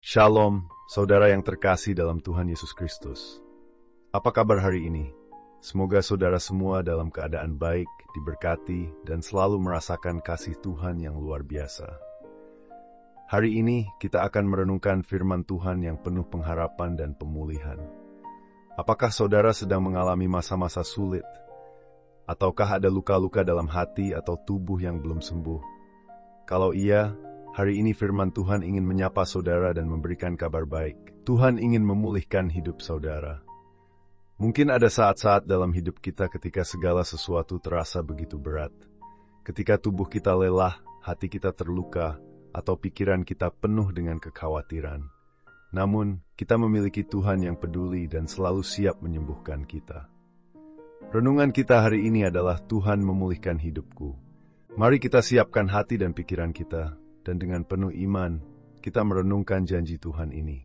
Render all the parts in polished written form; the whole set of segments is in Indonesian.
Shalom, saudara yang terkasih dalam Tuhan Yesus Kristus. Apa kabar hari ini? Semoga saudara semua dalam keadaan baik, diberkati, dan selalu merasakan kasih Tuhan yang luar biasa. Hari ini kita akan merenungkan firman Tuhan yang penuh pengharapan dan pemulihan. Apakah saudara sedang mengalami masa-masa sulit? Ataukah ada luka-luka dalam hati atau tubuh yang belum sembuh? Kalau iya, hari ini firman Tuhan ingin menyapa saudara dan memberikan kabar baik. Tuhan ingin memulihkan hidup saudara. Mungkin ada saat-saat dalam hidup kita ketika segala sesuatu terasa begitu berat. Ketika tubuh kita lelah, hati kita terluka, atau pikiran kita penuh dengan kekhawatiran. Namun, kita memiliki Tuhan yang peduli dan selalu siap menyembuhkan kita. Renungan kita hari ini adalah Tuhan memulihkan hidupku. Mari kita siapkan hati dan pikiran kita, dan dengan penuh iman, kita merenungkan janji Tuhan ini.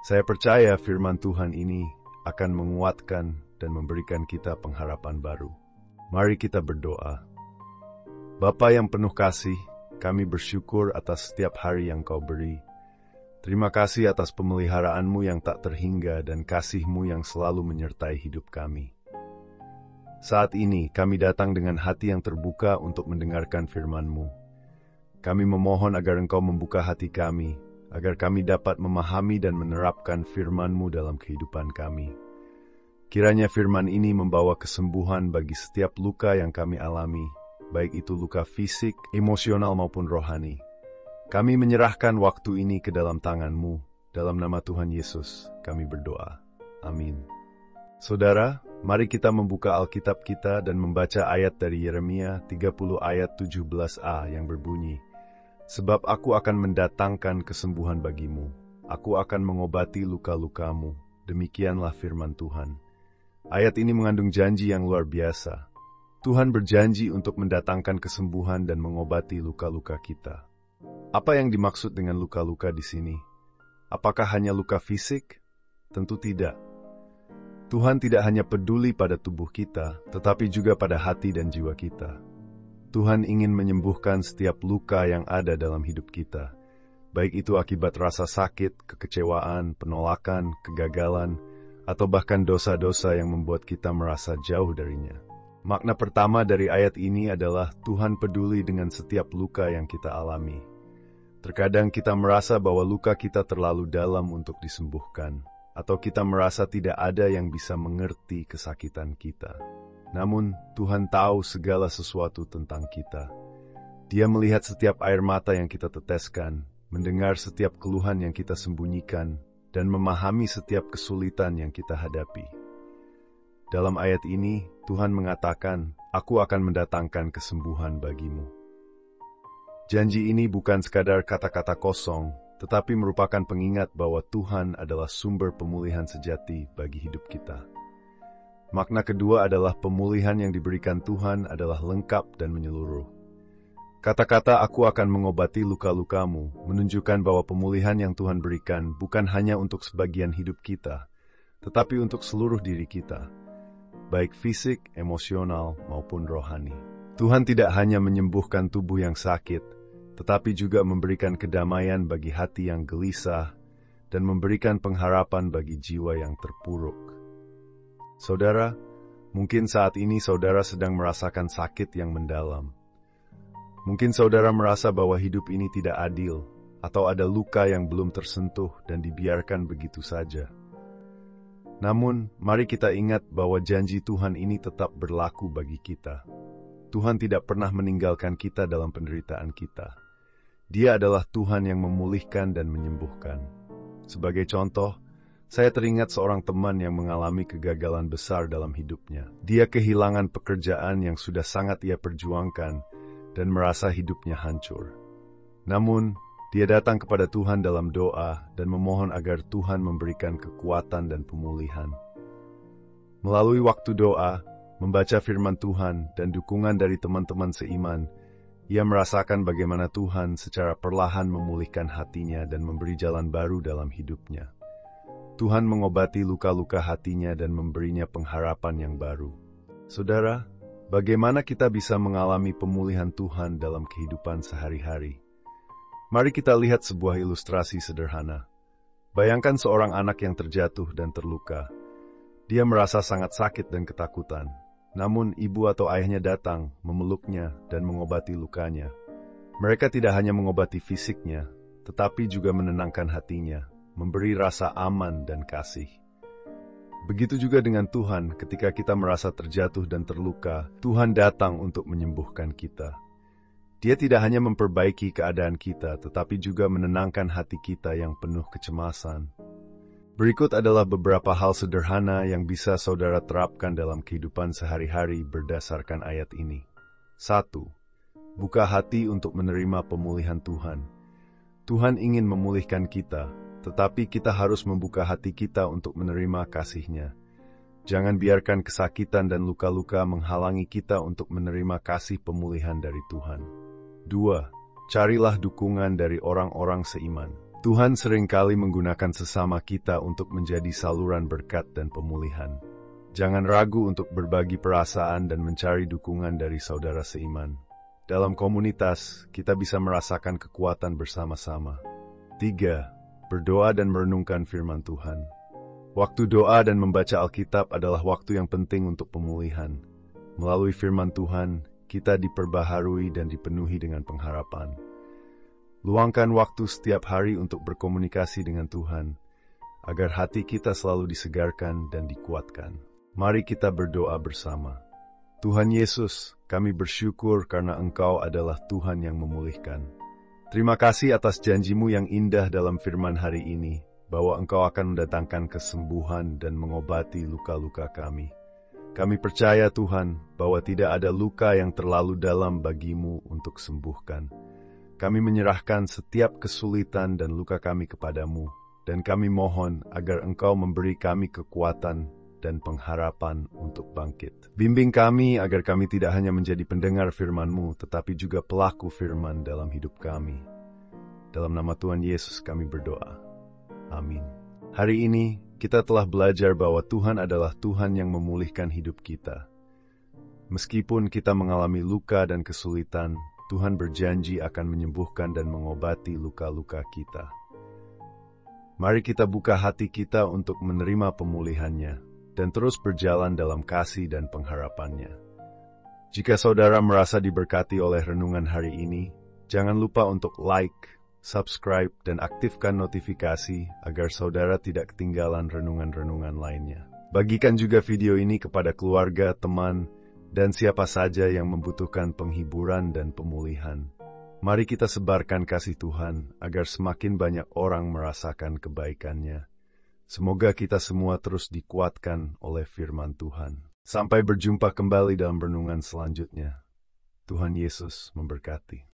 Saya percaya firman Tuhan ini akan menguatkan dan memberikan kita pengharapan baru. Mari kita berdoa. Bapa yang penuh kasih, kami bersyukur atas setiap hari yang Kau beri. Terima kasih atas pemeliharaanmu yang tak terhingga dan kasih-Mu yang selalu menyertai hidup kami. Saat ini kami datang dengan hati yang terbuka untuk mendengarkan firman-Mu. Kami memohon agar Engkau membuka hati kami, agar kami dapat memahami dan menerapkan firman-Mu dalam kehidupan kami. Kiranya firman ini membawa kesembuhan bagi setiap luka yang kami alami, baik itu luka fisik, emosional maupun rohani. Kami menyerahkan waktu ini ke dalam tangan-Mu. Dalam nama Tuhan Yesus, kami berdoa. Amin. Saudara, mari kita membuka Alkitab kita dan membaca ayat dari Yeremia 30 ayat 17a yang berbunyi, "Sebab aku akan mendatangkan kesembuhan bagimu, aku akan mengobati luka-lukamu, demikianlah firman Tuhan." Ayat ini mengandung janji yang luar biasa. Tuhan berjanji untuk mendatangkan kesembuhan dan mengobati luka-luka kita. Apa yang dimaksud dengan luka-luka di sini? Apakah hanya luka fisik? Tentu tidak. Tuhan tidak hanya peduli pada tubuh kita, tetapi juga pada hati dan jiwa kita. Tuhan ingin menyembuhkan setiap luka yang ada dalam hidup kita, baik itu akibat rasa sakit, kekecewaan, penolakan, kegagalan, atau bahkan dosa-dosa yang membuat kita merasa jauh darinya. Makna pertama dari ayat ini adalah Tuhan peduli dengan setiap luka yang kita alami. Terkadang kita merasa bahwa luka kita terlalu dalam untuk disembuhkan, atau kita merasa tidak ada yang bisa mengerti kesakitan kita. Namun, Tuhan tahu segala sesuatu tentang kita. Dia melihat setiap air mata yang kita teteskan, mendengar setiap keluhan yang kita sembunyikan, dan memahami setiap kesulitan yang kita hadapi. Dalam ayat ini, Tuhan mengatakan, "Aku akan mendatangkan kesembuhan bagimu." Janji ini bukan sekadar kata-kata kosong, tetapi merupakan pengingat bahwa Tuhan adalah sumber pemulihan sejati bagi hidup kita. Makna kedua adalah pemulihan yang diberikan Tuhan adalah lengkap dan menyeluruh. Kata-kata "aku akan mengobati luka-lukamu" menunjukkan bahwa pemulihan yang Tuhan berikan bukan hanya untuk sebagian hidup kita, tetapi untuk seluruh diri kita, baik fisik, emosional, maupun rohani. Tuhan tidak hanya menyembuhkan tubuh yang sakit, tetapi juga memberikan kedamaian bagi hati yang gelisah dan memberikan pengharapan bagi jiwa yang terpuruk. Saudara, mungkin saat ini saudara sedang merasakan sakit yang mendalam. Mungkin saudara merasa bahwa hidup ini tidak adil, atau ada luka yang belum tersentuh dan dibiarkan begitu saja. Namun, mari kita ingat bahwa janji Tuhan ini tetap berlaku bagi kita. Tuhan tidak pernah meninggalkan kita dalam penderitaan kita. Dia adalah Tuhan yang memulihkan dan menyembuhkan. Sebagai contoh, saya teringat seorang teman yang mengalami kegagalan besar dalam hidupnya. Dia kehilangan pekerjaan yang sudah sangat ia perjuangkan dan merasa hidupnya hancur. Namun, dia datang kepada Tuhan dalam doa dan memohon agar Tuhan memberikan kekuatan dan pemulihan. Melalui waktu doa, membaca firman Tuhan, dan dukungan dari teman-teman seiman, ia merasakan bagaimana Tuhan secara perlahan memulihkan hatinya dan memberi jalan baru dalam hidupnya. Tuhan mengobati luka-luka hatinya dan memberinya pengharapan yang baru. Saudara, bagaimana kita bisa mengalami pemulihan Tuhan dalam kehidupan sehari-hari? Mari kita lihat sebuah ilustrasi sederhana. Bayangkan seorang anak yang terjatuh dan terluka. Dia merasa sangat sakit dan ketakutan. Namun ibu atau ayahnya datang, memeluknya, dan mengobati lukanya. Mereka tidak hanya mengobati fisiknya, tetapi juga menenangkan hatinya, memberi rasa aman dan kasih. Begitu juga dengan Tuhan, ketika kita merasa terjatuh dan terluka, Tuhan datang untuk menyembuhkan kita. Dia tidak hanya memperbaiki keadaan kita, tetapi juga menenangkan hati kita yang penuh kecemasan. Berikut adalah beberapa hal sederhana yang bisa saudara terapkan dalam kehidupan sehari-hari berdasarkan ayat ini. 1. Buka hati untuk menerima pemulihan Tuhan. Tuhan ingin memulihkan kita, tetapi kita harus membuka hati kita untuk menerima kasih-Nya. Jangan biarkan kesakitan dan luka-luka menghalangi kita untuk menerima kasih pemulihan dari Tuhan. 2. Carilah dukungan dari orang-orang seiman. Tuhan seringkali menggunakan sesama kita untuk menjadi saluran berkat dan pemulihan. Jangan ragu untuk berbagi perasaan dan mencari dukungan dari saudara seiman. Dalam komunitas, kita bisa merasakan kekuatan bersama-sama. 3. Berdoa dan merenungkan firman Tuhan. Waktu doa dan membaca Alkitab adalah waktu yang penting untuk pemulihan. Melalui firman Tuhan, kita diperbaharui dan dipenuhi dengan pengharapan. Luangkan waktu setiap hari untuk berkomunikasi dengan Tuhan, agar hati kita selalu disegarkan dan dikuatkan. Mari kita berdoa bersama. Tuhan Yesus, kami bersyukur karena Engkau adalah Tuhan yang memulihkan. Terima kasih atas janji-Mu yang indah dalam firman hari ini, bahwa Engkau akan mendatangkan kesembuhan dan mengobati luka-luka kami. Kami percaya Tuhan, bahwa tidak ada luka yang terlalu dalam bagi-Mu untuk sembuhkan. Kami menyerahkan setiap kesulitan dan luka kami kepadamu, dan kami mohon agar Engkau memberi kami kekuatan dan pengharapan untuk bangkit. Bimbing kami agar kami tidak hanya menjadi pendengar firman-Mu, tetapi juga pelaku firman dalam hidup kami. Dalam nama Tuhan Yesus kami berdoa. Amin. Hari ini, kita telah belajar bahwa Tuhan adalah Tuhan yang memulihkan hidup kita. Meskipun kita mengalami luka dan kesulitan, Tuhan berjanji akan menyembuhkan dan mengobati luka-luka kita. Mari kita buka hati kita untuk menerima pemulihannya, dan terus berjalan dalam kasih dan pengharapannya. Jika saudara merasa diberkati oleh renungan hari ini, jangan lupa untuk like, subscribe, dan aktifkan notifikasi agar saudara tidak ketinggalan renungan-renungan lainnya. Bagikan juga video ini kepada keluarga, teman, dan siapa saja yang membutuhkan penghiburan dan pemulihan. Mari kita sebarkan kasih Tuhan agar semakin banyak orang merasakan kebaikan-Nya. Semoga kita semua terus dikuatkan oleh firman Tuhan. Sampai berjumpa kembali dalam renungan selanjutnya. Tuhan Yesus memberkati.